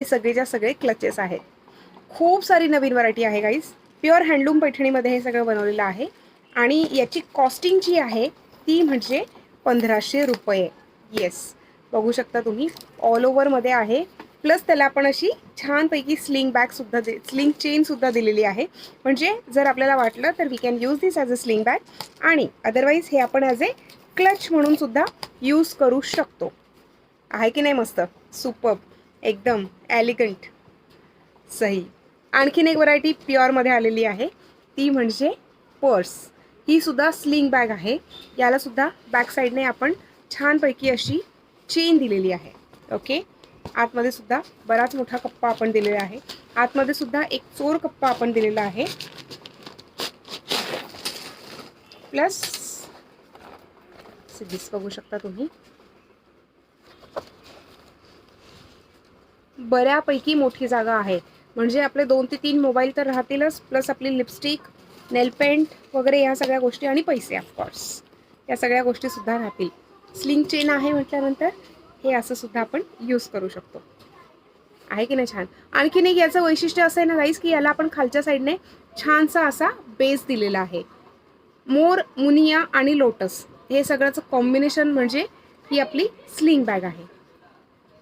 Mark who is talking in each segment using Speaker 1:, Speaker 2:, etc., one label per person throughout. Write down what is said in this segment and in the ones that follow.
Speaker 1: सगळेच्या सगळे क्लचेस आहेत. खूप सारी नवीन व्हरायटी आहे गाईज. प्युअर हँडलूम पैठणीमध्ये हे सगळं बनवलेलं आहे आणि याची कॉस्टिंग जी आहे ती म्हणजे 1500 रुपये. येस, बघू शकता तुम्ही, ऑल ओव्हरमध्ये आहे. प्लस त्याला आपण अशी छानपैकी स्लिंग बॅगसुद्धा स्लिंग चेनसुद्धा दिलेली आहे. म्हणजे जर आपल्याला वाटलं तर we can use this as a sling bag आणि अदरवाईज हे आपण ॲज ए क्लच म्हणून सुद्धा यूज करू शकतो. आहे की नाही मस्त? सुपर्ब, एकदम एलिगंट, सही. आणखीन एक व्हरायटी प्युअरमध्ये आलेली आहे ती म्हणजे पर्स. ही सुद्धा स्लिंग बॅग आहे. याला सुद्धा बॅक साईडने आपण छानपैकी अशी चेन दिलेली आहे. ओके, आतमध्ये सुद्धा बराच मोठा कप्पा आपण दिलेला आहे. आतमध्ये सुद्धा एक चोर कप्पा आपण दिलेला आहे. प्लस दिस बघू शकता तुम्ही, बऱ्यापैकी मोठी जागा आहे. म्हणजे आपले 2 ते 3 मोबाईल तर राहतीलच, प्लस आपली लिपस्टिक, नेल पेंट वगैरे ह्या सगळ्या गोष्टी आणि पैसे ऑफकोर्स या सगळ्या गोष्टीसुद्धा राहतील. स्लिंग चेन आहे म्हटल्यानंतर हे असं सुद्धा आपण यूज करू शकतो. आहे की नाही छान? आणखीन एक याचं वैशिष्ट्य असं आहे ना गाईज, की याला आपण खालच्या साईडने छानसा असा बेस दिलेला आहे. मोर, मुनिया आणि लोटस हे सगळ्याचं कॉम्बिनेशन म्हणजे ही आपली स्लिंग बॅग आहे.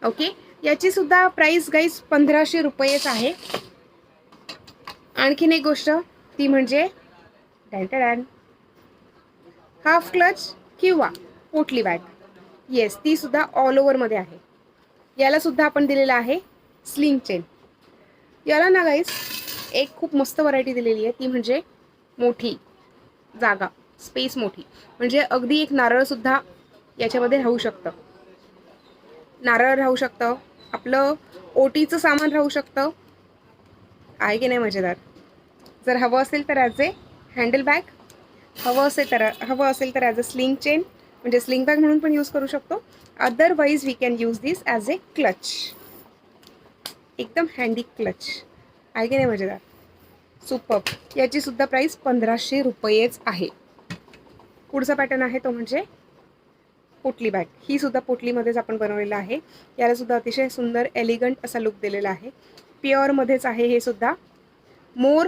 Speaker 1: ओके, याची सुद्धा प्राइस गाईज 1500 रुपयेच आहे. आणखीन एक गोष्ट ती म्हणजे हाफ क्लच किंवा पोटली बॅग. येस, ती सुद्धा ऑल ओव्हरमध्ये आहे. याला सुद्धा आपण दिलेला आहे स्लिंग चेन. याला ना गाईज एक खूप मस्त व्हरायटी दिलेली आहे ती म्हणजे मोठी जागा, स्पेस मोठी. म्हणजे अगदी एक नारळसुद्धा याच्यामध्ये राहू शकतं. नारळ राहू शकतं, आपलं ओटीचं सामान राहू शकतं. आहे की नाही मजेदार? जर हवं असेल तर ॲज ए हँडल बॅग, हवं असेल तर ॲज अ स्लिंग चेन म्हणजे स्लिंग बॅग म्हणून पण यूज करू शकतो. Otherwise we can use this as a clutch. एकदम हँडी क्लच. आहे की नाही मजेदार? सुपर्ब. याची सुद्धा प्राइस 1500 रुपयेच आहे. पुढचा पॅटर्न आहे तो म्हणजे पोटली बॅग. ही सुद्धा पोटलीमध्येच आपण बनवलेलं आहे. याला सुद्धा अतिशय सुंदर एलिगंट असा लुक दिलेला आहे. प्युअरमध्येच आहे हे सुद्धा. मोर,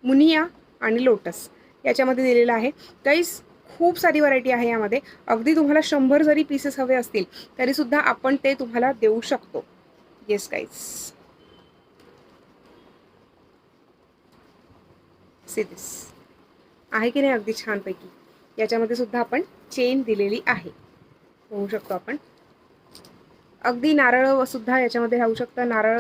Speaker 1: मुनिया आणि लोटस याच्यामध्ये दिलेलं आहे. गाईस खूप सारी व्हरायटी आहे यामध्ये. अगदी तुम्हाला 100 जरी पीसेस हवे असतील तरीसुद्धा आपण ते तुम्हाला देऊ शकतो. Yes guys, see this. आहे की नाही अगदी छानपैकी? याच्यामध्ये सुद्धा आपण चेन दिलेली आहे, होऊ शकतो आपण. अगदी नारळ सुद्धा याच्यामध्ये राहू शकतं. नारळ